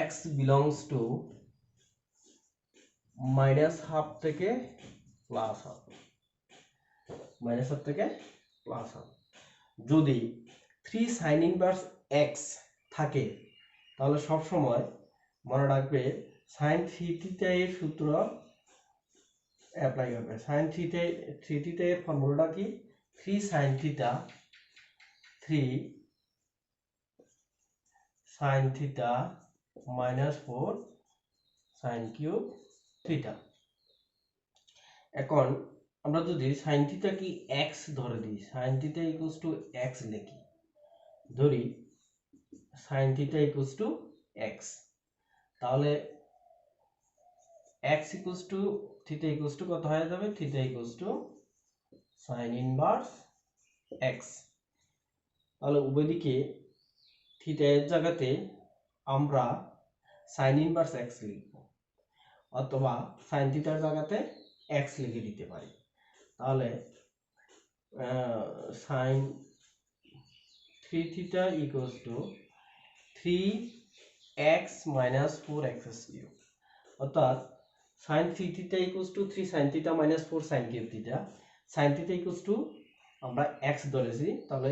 x belongs to minus half থেকে plus half, minus half থেকে plus half. যদি 3 sin inverse x থাকে তাহলে সব সময় মনে রাখবে sin 3θ এর সূত্র অ্যাপ্লাই হবে। sin 3θ এর ফর্মুলাটা কি? 3 sin θ 3 sin θ minus 4 sin cube θ। এখন আমরা যদি sin θ কি x ধরে দিই, sin θ equals to x লিখি, ধরি sin θ equals to x, তাহলে x equals to θ equals to কত হয়ে যাবে? θ equals to sin inverse x। তাহলে উভয় দিকে θ এর জায়গাতে আমরা sin inverse x লিখব, অথবা sin θ এর জায়গাতে x লিখে দিতে পারি। তাহলে sin 3θ equals to 3x minus 4x cube, অর্থাৎ sin 3θ equals to 3 sin θ minus 4 sin cube θ। sin θ equals to আমরা x ধরেছি, তাহলে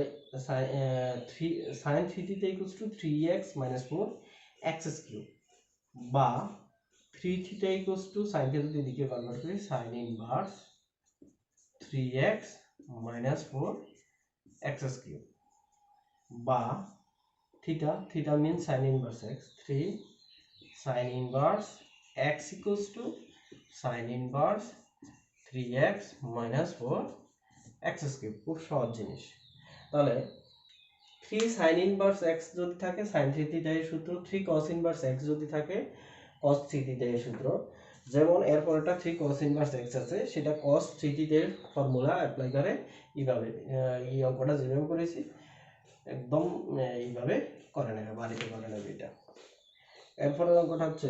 sin 3θ equals to 3x minus 4 x cube, বা 3θ equals to sin কে যদি দিকে কনভার্ট করি sin inverse 3x minus 4 x cube, বা theta means sin inverse x, 3 sin inverse x equals to sin inverse 3x minus 4 x cube। খুব সহজ জিনিস। তাহলে 3 sin inverse x যদি থাকে sin 3θ এর সূত্র, 3 cos inverse x যদি থাকে cos 3θ এর সূত্র। যেমন এরপর একটা 3 cos inverse x আছে, সেটা cos 3θ এর ফর্মুলা অ্যাপ্লাই করে এইভাবে, এই অঙ্কটা যেভাবে করেছি একদম এইভাবে করে নেবে, বাড়িতে করে নেবে এটা। এরপরের অঙ্কটা হচ্ছে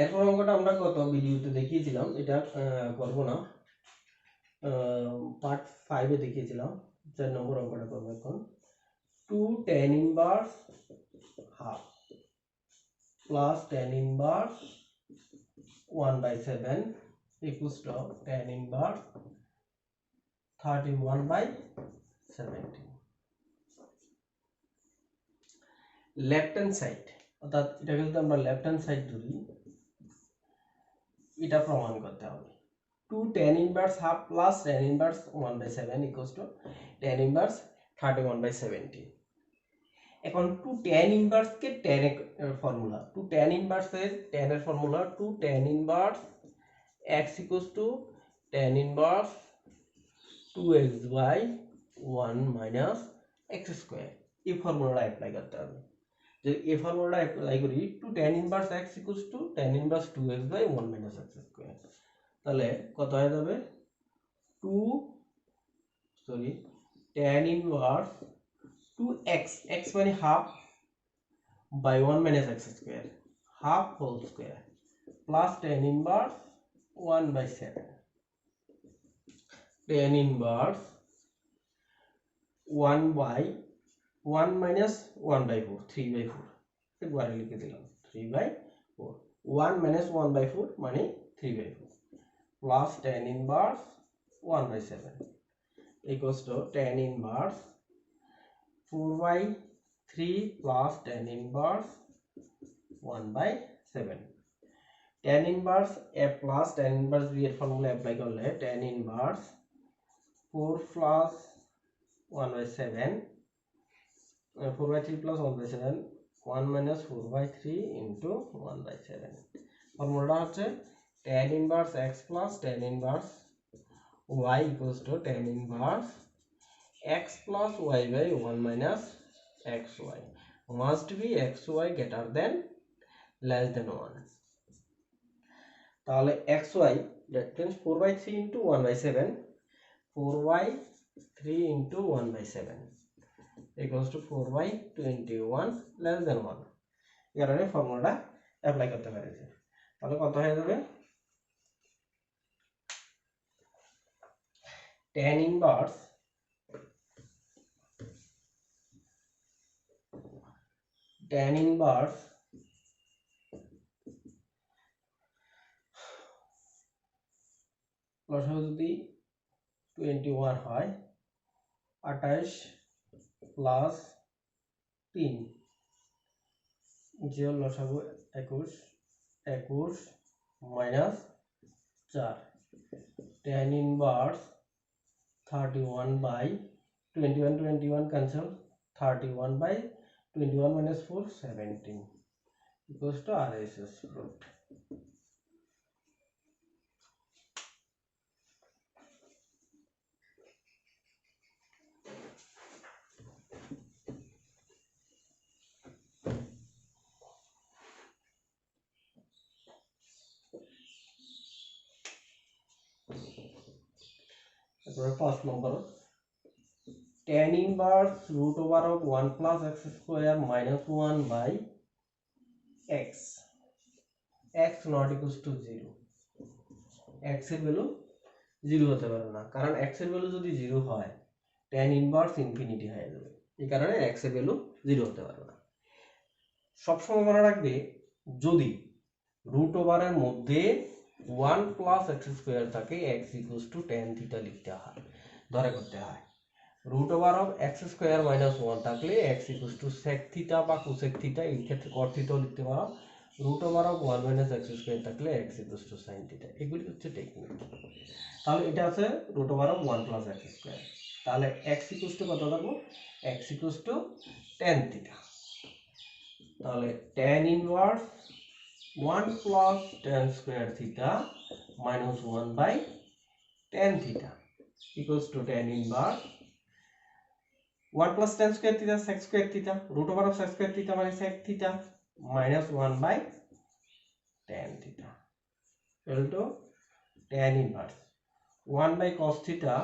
এরপর অঙ্কটা আমরা গত ভিডিওতে দেখিয়েছিলাম, এটা করব না, পার্ট 5 এ দেখিয়েছিলাম। 4 নম্বর অঙ্কটা করব এখন। 2 tan inverse half plus tan inverse 1/7 equals to tan inverse 31/70। Left hand side, অর্থাৎ এটাকে যদি আমরা লেফট হ্যান্ড সাইড ধরি, এটা প্রমাণ করতে হবে। 2 tan inverse half plus tan inverse 1/7 equals to tan inverse 31/70। এখন 2 tan inverse কে tan এর ফর্মুলা, 2 tan inverse এর tan এর formula 2 tan inverse x equals to tan inverse 2x by 1 minus x square। এই ফর্মুলাটা অ্যাপ্লাই করতে হবে। যে এই ফর্মুলাটা অ্যাপ্লাই করি 2 tan inverse x equals to tan inverse 2x by 1 minus x square, তাহলে কত হয়ে যাবে? 2 tan inverse 2x, x মানে half, by 1 minus x square, half whole square, plus tan inverse 1/7, tan inverse 1 by 1 minus 1/4, 3/4, একবারে লিখে দিলাম 3/4, 1 minus 1/4 মানে 3/4, plus tan inverse 1/7 equals to tan inverse 4/3 plus tan inverse 1/7। tan inverse a plus tan inverse b এর formula apply করলে tan inverse 4 plus 1/7, 4/3 plus 1/7, 1 minus 4/3 into 1/7। ফর্মুলাটা হচ্ছে tan inverse x plus tan inverse y equals to tan inverse x plus y by 1 minus xy, must be xy greater than less than 1। তাহলে xy that means 4/3 into 1/7, 4/3 into 1/7 equals to 4/21 less than 1। এই কারণে ফর্মুলাটা apply করতে পারি। তাহলে কত হয়ে যাবে? tan inverse লসাগু যদি 21 হয় 28 প্লাস 3 যে লসাগু 21 minus 4 tan inverse 31 by 21 cancel 31 by 21 minus 4 17 equals to RHS root. First number tan inverse root over of 1 plus x square minus 1 by x not equals to 0 x এর value 0 হতে পারে না কারণ x এর value যদি 0 হয় tan inverse infinity হয়ে যাবে এই কারণে x এর ভ্যালু 0 হতে পারে না সব সময় মনে রাখবে যদি রুট ওভারের মধ্যে 1 প্লাস x স্কয়ার থাকে x tan থিটা লিখতে হয় ধরে করতে হয় root over of x square minus 1 থাকলে x sec থিটা বা cosec থিটা এই ক্ষেত্রে cot থিটাও লিখতে পারো root over of 1 minus x square থাকলে x sin থিটা এগুলি হচ্ছে টেকনিক তাহলে এটা আছে root over of 1 plus x square তাহলে x কত থাকবে x tan থিটা তাহলে tan inverse 1 plus tan square theta minus 1 by tan theta equals to tan inverse 1 plus tan square theta sec square theta root over of sec square theta মানে sec theta minus 1 by tan theta equal to tan inverse 1 by cos theta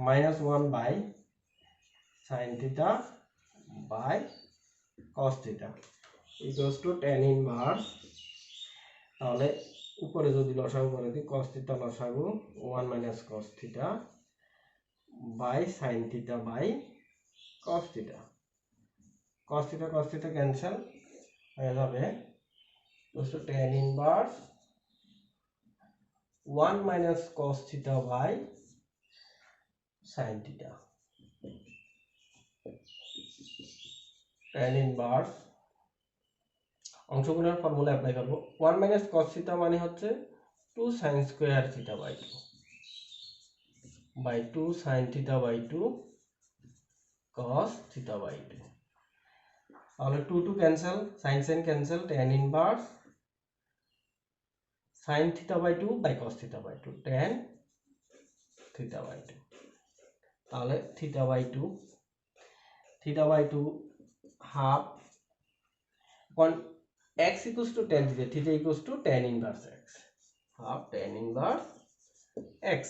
minus 1 by sin theta by cos theta equals to tan inverse তাহলে উপরে যদি লসাগু করে দিই cos theta লসাগু 1 minus cos theta by sin theta by cos theta cancel হয়ে যাবে equals to tan inverse 1 minus cos theta by sin theta tan inverse অংশগুণের ফর্মুলা অ্যাপ্লাই করব 1 মাইনাস cos থিটা মানে হচ্ছে 2 sin square theta by 2 sin theta by 2 cos theta by 2 তাহলে 2 cancel sin cancel tan inverse sin theta by 2 by cos theta by 2 tan theta by 2 তাহলে theta by 2 half x equals to tan theta theta equals to tan inverse x half tan inverse x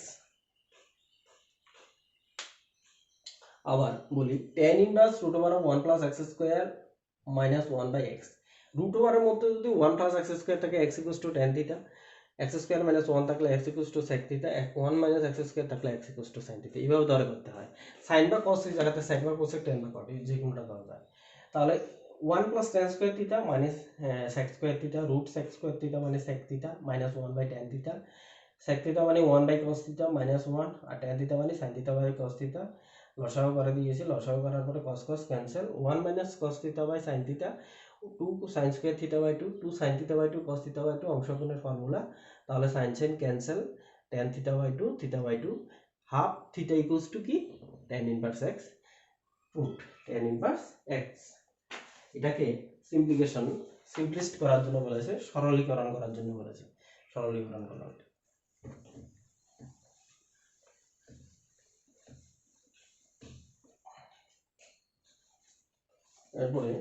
আবার বলি tan inverse root over of 1 plus x square minus 1 by x root over এর মধ্যে যদি 1 plus x square থাকে x equals to tan theta x square minus 1 থাকলে x equals to sec theta 1 minus x square থাকলে x equals to sin theta এইভাবে ধরে করতে হয় sin বা cos এর জায়গাতে sec বা cosec tan বা cot যে কোনটা ধরা যায় তাহলে 1 plus tan square theta minus sec square theta root sec square theta minus sec theta minus 1 by tan theta sec theta মানে 1 by cos theta minus 1 R tan theta মানে sin theta by cos theta লসাগু করে দিয়েছি লসাগু করার পরে cos cos cancel 1 minus cos theta by sin theta 2 sin square theta by 2 sin theta by 2 cos theta by 2 অংশগুণের formula তাহলে sin cancel tan theta by 2 half theta equals to কি tan inverse x root tan inverse x এটাকে সিম্পলিস্ট করার জন্য বলেছে সরলীকরণ করার জন্য বলেছে সরলীকরণ করা এরপরে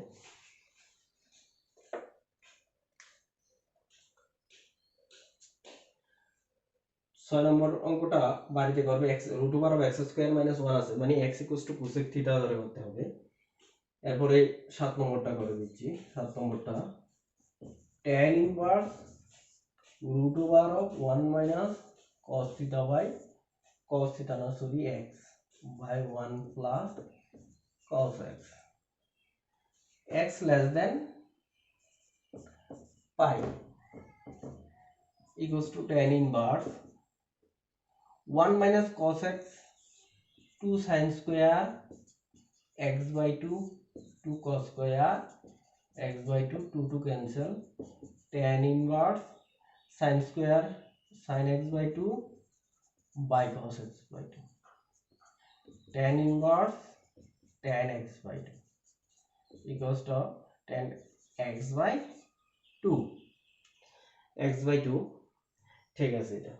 6 নম্বর অঙ্কটা বাড়িতে করবে x root over of x square minus 1 আছে মানে x equals to cosec theta ধরে করতে হবে এরপরে 7 নম্বরটা করে দিচ্ছি 7 নম্বরটা tan inverse root over of 1 minus cos theta by cos theta না sorry x by 1 plus cos x less than pi equals to tan inverse 1 minus cos x 2 sin square x by 2 2 cos square x by 2 2 to cancel tan inverse sin square sin x by 2 by cos x by 2 tan inverse tan x by 2 equals to tan x by 2 x by 2 ঠিক আছে এটা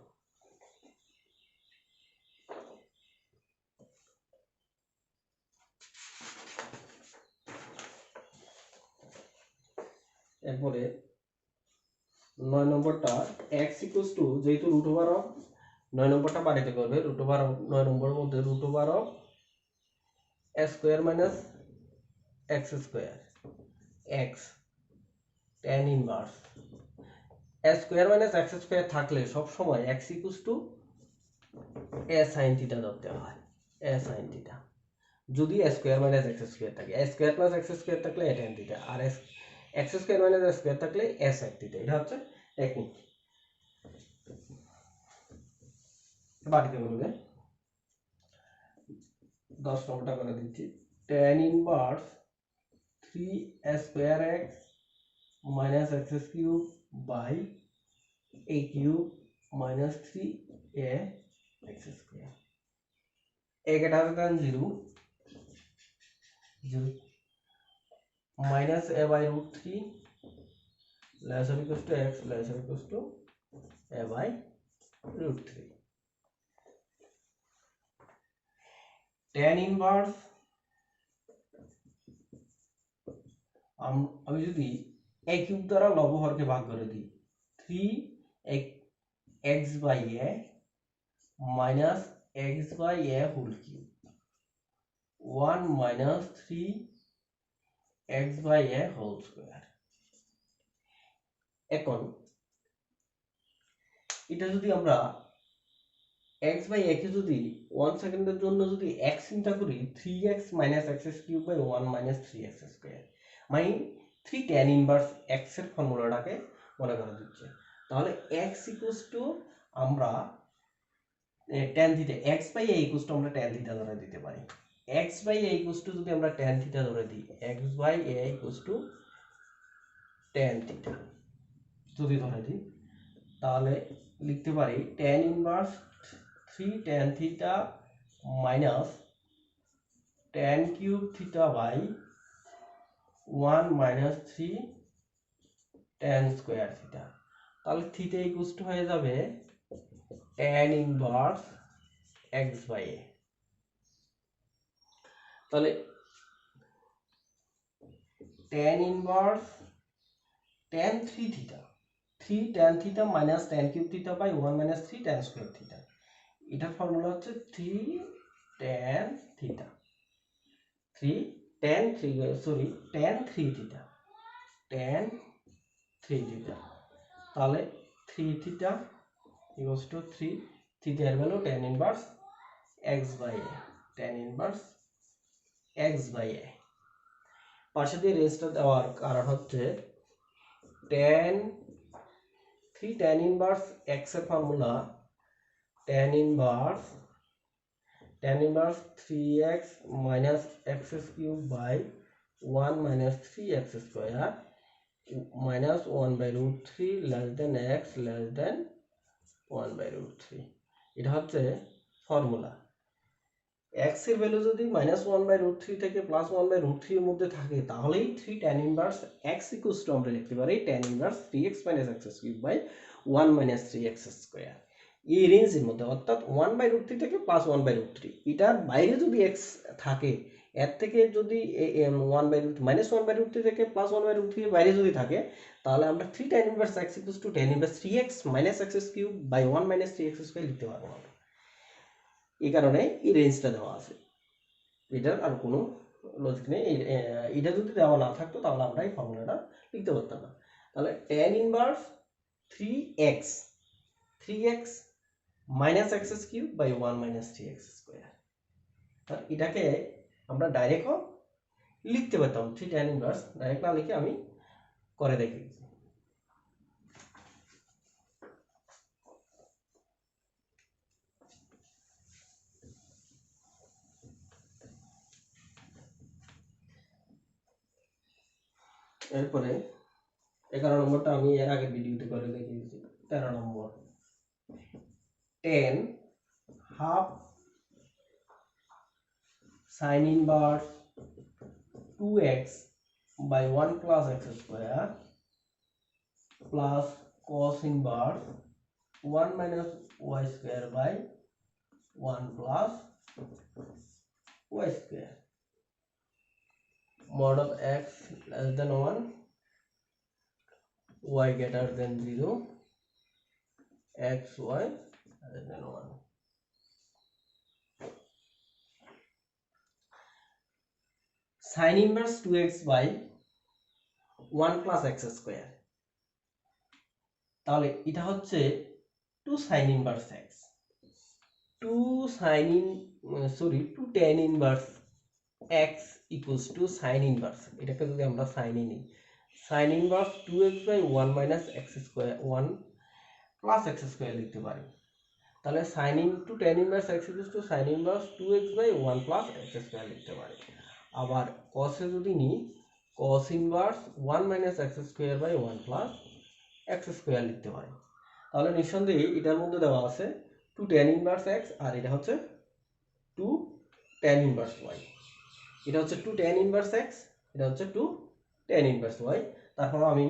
এরপরে 9 নম্বরটা x equals to যেহেতু root over of 9 নম্বরটা বাড়িতে করবে root over of 9 নম্বরের মধ্যে root over of x square minus x square x tan inverse s square minus x square থাকলে সব সময় x equals to a sin theta ধরতে হয় a sin theta যদি s square minus x square থাকে s square plus x square থাকলে a tan theta আর x square minus s square থাকলে a sin theta এটা হচ্ছে টেকনিক বাকিটা বলবে 10 নম্বরটা করে দিচ্ছি tan inverse 3 square x minus x cube by a cube minus 3a x square a greater than 0 minus a by root 3 less or equals to x less or equals to a by root 3 tan inverse আমি যদি a cube দ্বারা লব হরকে ভাগ করে দিই 3x by a minus x by a whole cube 1 minus 3 x by a whole square এখন এটা যদি আমরা x by a কে যদি 1 সেকেন্ডের জন্য যদি x চিন্তা করি 3x minus x cube by 1 minus 3x square মানে 3 tan inverse x এর ফর্মুলাটাকে মনে করে দিচ্ছে তাহলে x equals to আমরা tan theta x by a equals to আমরা tan theta ধরে দিতে পারি x by a equals to যদি আমরা tan theta ধরে দিই x by a equals to tan theta যদি ধরে দিই তাহলে লিখতে পারি tan inverse 3 tan theta minus tan cube theta by 1 minus 3 tan square theta তাহলে theta equals to হয়ে যাবে tan inverse x by a তাহলে tan inverse tan 3 theta 3 tan theta minus tan cube theta by 1 minus 3 tan square theta এটার formula হচ্ছে 3 tan theta 3 tan 3 sorry tan 3 theta tan 3 theta তাহলে 3 theta equals to 3 theta এর value tan inverse x by a tan inverse x by a পাশে দিয়ে রেঞ্জটা দেওয়ার কারণ হচ্ছে tan 3 tan inverse x এর formula tan inverse 3x minus x cube by 1 minus 3x square minus 1 by root 3 less than x less than 1 by root 3 এটা হচ্ছে formula x এর ভ্যালু যদি -1 by root 3 থেকে +1 by root 3 এর মধ্যে থাকে তাহলেই 3 tan inverse x equals to আমরা লিখতে পারি tan inverse 3x minus x cube by 1 minus 3x square এই রেঞ্জের মধ্যে অর্থাৎ 1 by root 3 থেকে +1 by root 3 এটার বাইরে যদি x থাকে এর থেকে যদি 1 by root -1 by root 3 থেকে +1 by root 3 এর বাইরে যদি থাকে তাহলে আমরা 3 tan inverse x equals to tan inverse 3x minus x cube by 1 minus 3x square লিখতে পারবো আমরা এই কারণে এই রেঞ্জটা দেওয়া আছে এটার আর কোনো লজিক নেই এটা যদি দেওয়া না থাকতো তাহলে আমরা এই ফর্মুলাটা লিখতে পারতাম না তাহলে tan inverse 3x minus x cube by 1 minus 3x square. তাহলে এটাকে আমরা ডাইরেক্টও লিখতে পারতাম 3 tan ইনভার্স, ডাইরেক্ট না লিখে আমি করে দেখি। এরপরে 11 নম্বরটা আমি এর আগের ভিডিওতে করে দেখিয়েছি। 13 নম্বর tan half sin inverse 2x by 1 plus x square plus cos inverse 1 minus y square by 1 plus y square. Mod of x less than 1, y greater than 0, x y less than 1. Sin inverse 2x by 1 plus x square, তাহলে এটা হচ্ছে 2 sin inverse x, 2 tan inverse x equals to sin inverse, এটাকে যদি আমরা sin এ নিই, sin inverse 2x by 1 minus x square 1 plus x square লিখতে পারি। তাহলে sin into tan inverse x equals to sin inverse 2x by 1 plus x square লিখতে পারি। আবার cos এ যদি নিই, cos inverse 1 minus x square by 1 plus x square লিখতে পারি। তাহলে নিঃসন্দেহে এটার মধ্যে দেওয়া আছে 2 tan inverse x আর এটা হচ্ছে 2 tan inverse y। এটা হচ্ছে 2 tan inverse x, এটা হচ্ছে 2 tan inverse y। তারপর আমি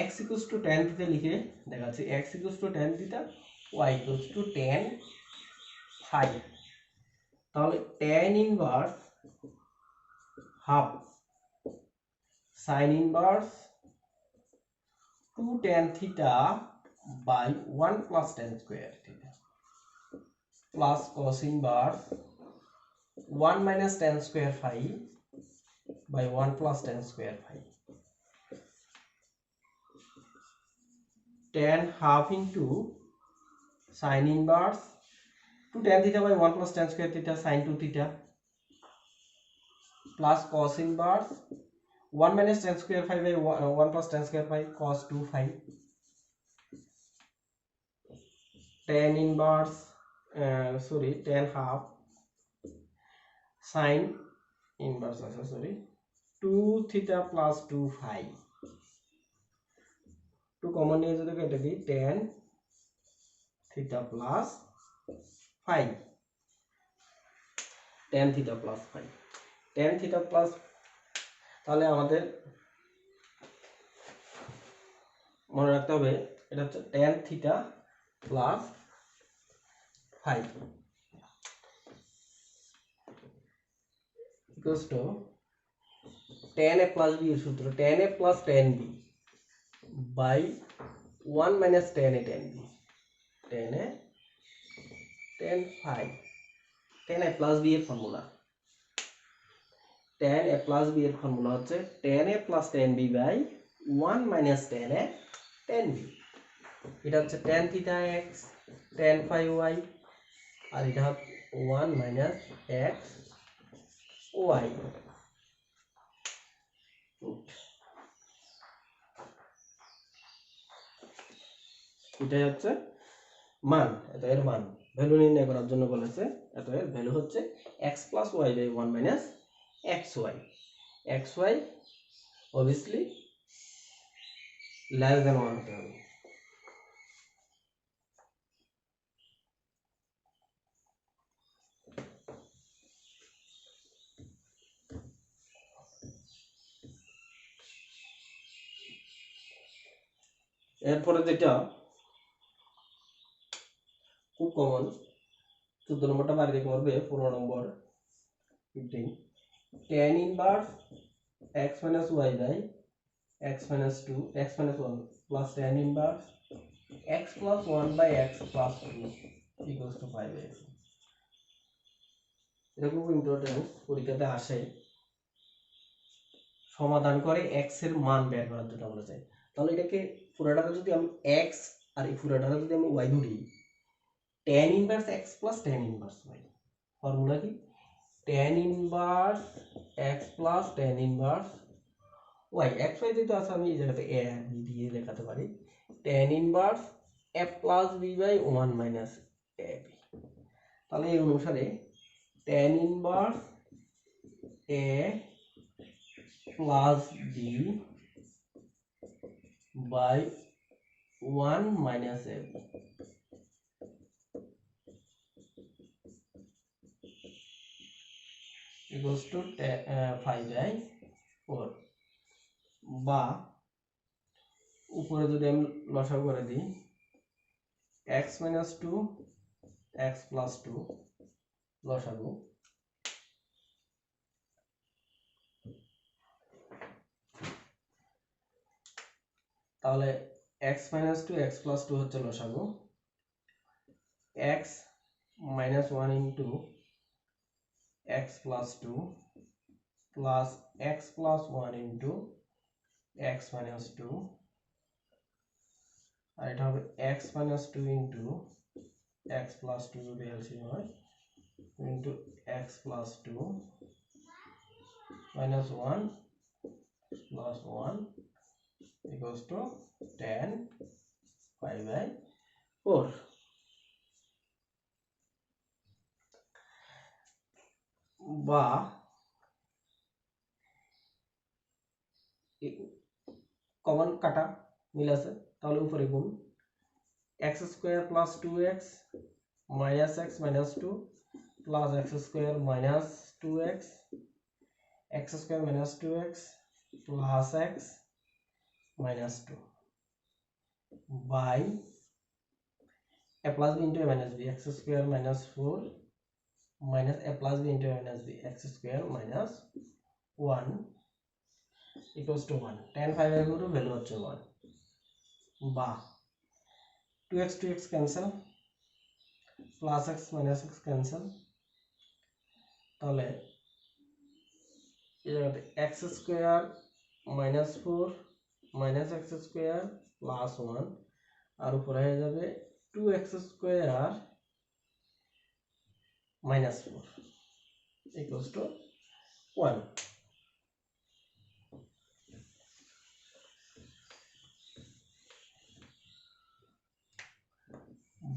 x equals to tan theta লিখে দেখাচ্ছি, x equals to tan theta, y equals to tan phi। তাহলে tan inverse half sin inverse 2 tan theta by 1 plus tan square theta plus cos inverse 1 minus tan square phi by 1 plus tan square phi, tan half into sin inverse 2 tan theta by 1 plus tan square theta sin 2 theta plus cos inverse 1 minus tan square phi by 1 plus tan square phi cos 2 phi, tan inverse tan half sin inverse 2 theta plus 2 phi, 2 common নিয়ে যদি কেটে দিই tan theta plus phi, tan theta plus phi, tan theta plus, তাহলে আমাদের মনে রাখতে হবে এটা হচ্ছে tan theta plus phi equals to tan a plus b এর সূত্র tan a plus tan b by 1 minus tan a tan b, tan a tan phi, tan a plus b এর formula, tan a plus b এর formula হচ্ছে tan a plus tan b by 1 minus tan a tan b। এটা হচ্ছে tan theta x tan phi y আর এটা হচ্ছে 1 minus x y। এটাই হচ্ছে মান, এটা এর মান ভ্যালু নির্ণয় করার জন্য বলেছে। এত এর ভ্যালু হচ্ছে x plus y by 1 minus xy, xy obviously less than 1 হতে হবে। এরপরে যেটা খুব কমন, 14 নম্বরটা বাড়িতে করবে, 15 নম্বর 15 tan inverse x minus y by x minus 2 x minus 1 plus tan inverse x plus 1 by x plus 2 equals to 5x। এটা খুব ইম্পর্টেন্ট, পরীক্ষাতে আসে। সমাধান করে x এর মান বের করার জন্য বলেছে। তাহলে এটাকে পুরোটাকে যদি আমি x আর এই পুরোটাকে যদি আমি y ধরি, tan inverse x plus tan inverse y। Formula কি? tan inverse x plus tan inverse y। x y যেহেতু আছে আমি এই জায়গাতে a আর b দিয়ে দেখাতে পারি। tan inverse a plus b by 1 minus ab। তাহলে এই অনুসারে tan inverse a plus b by 1 minus ab equals to 5/4। বা উপরে যদি আমি লসাগু করে দিই x minus 2 x plus 2 লসাগু, তাহলে x minus 2 x plus 2 হচ্ছে লসাগু, x minus 1 into x plus 2 plus x plus 1 into x minus 2, আর এটা হবে x minus 2 into x plus 2 যদি এলসিএম হয় into x plus 2 minus 1 plus 1 equals to tan 5/4। বা common কাটা মিল আছে, তাহলে উপরে গুণ x square plus 2x minus x minus 2 plus x square minus 2x x square minus 2x plus x minus 2 by a plus b into a minus b x square minus 4 minus a plus b into a minus b x square minus 1 equals to 1। tan 5 এর value হচ্ছে 1। বা 2x 2x cancel plus x minus x cancel, তাহলে এই জায়গাতে x square minus 4 minus x square plus 1 আর উপরে হয়ে যাবে 2x square minus 4 equals to 1।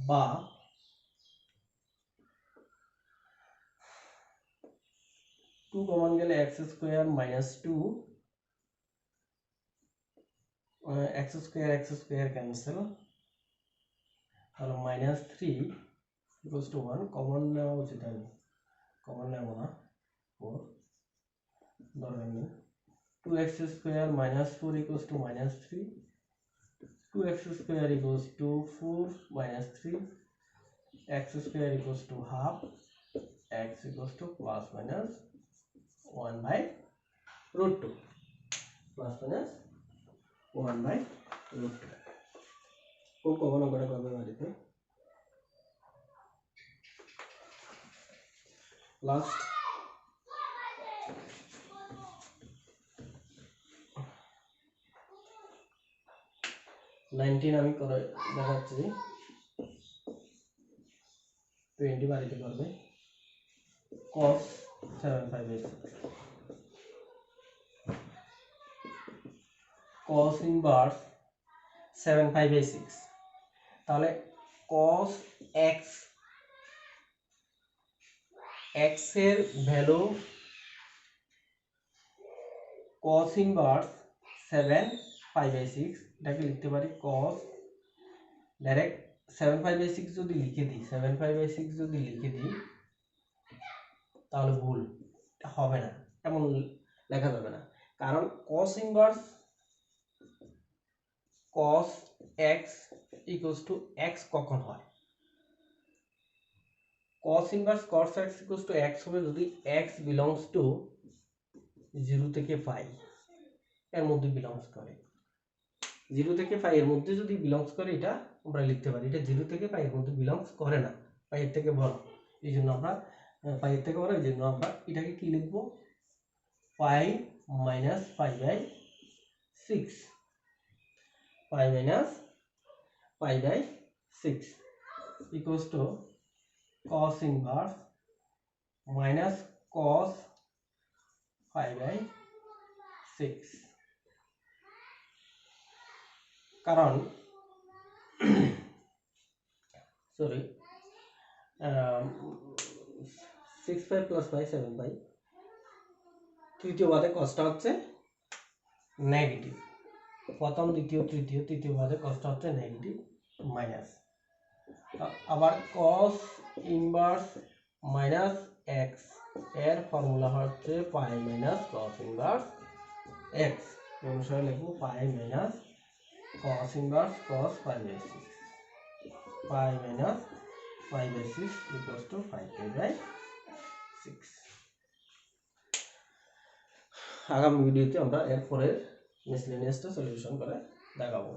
বা 2 কমন গেলে x square minus 2 x square cancel, তাহলে মাইনাস 3 equals to 1। কমন নেওয়া উচিত, আমি কমন নেব না, 4 দরকার নেই। 2x square minus 4 equals to minus 3, 2x square equals to 4 minus 3, x square equals to half, x equals to plus minus 1 by root 2, plus minus 1 by root 2। খুব common অঙ্কটা করবে বাড়িতে। লাস্ট নাইনটিন আমি করে দেখাচ্ছি, 20 বাড়িতে করবে। cos 7/5 cos ইনভার্স 7/6, তাহলে cos x x এর ভ্যালু cos ইনভার্স 7/6, এটাকে লিখতে পারি cos ডাইরেক্ট 7/6 যদি লিখে দিই 7/6 যদি লিখে দিই তাহলে ভুল হবে না, এমন লেখা যাবে না। কারণ cos inverse cos x equals to x কখন হয়? cos inverse cos x equals to x হবে যদি x belongs to 0 থেকে পাই এর মধ্যে বিলংস করে। 0 থেকে পাই এর মধ্যে যদি বিলংস করে এটা আমরা লিখতে পারি। এটা 0 থেকে পাই এর মধ্যে বিলংস করে না, পাই এর থেকে বড়, এই জন্য আমরা পাই এর থেকে বড়, এই জন্য আমরা এটাকে কি লিখব? Pi minus pi by 6, pi minus pi by 6। Equals to cos inverse minus cos 5/6 কারণ সরি 6 প্লাস 5 7 তৃতীয় বাদে কসটা হচ্ছে নেগেটিভ, প্রথম দ্বিতীয় তৃতীয় তৃতীয় বাদে কসটা হচ্ছে নেগেটিভ মাইনাস, আবার cos ইনভার্স মাইনাস x এর ফর্মুলা হচ্ছে pi minus cos inverse x, অনুসারে লিখব pi minus cos inverse cos 5/6 pi minus 5/6 equals to 5/6। আগামী ভিডিওতে আমরা এর পরের মিসলেনিয়াসটা সলিউশন করে দেখাবো।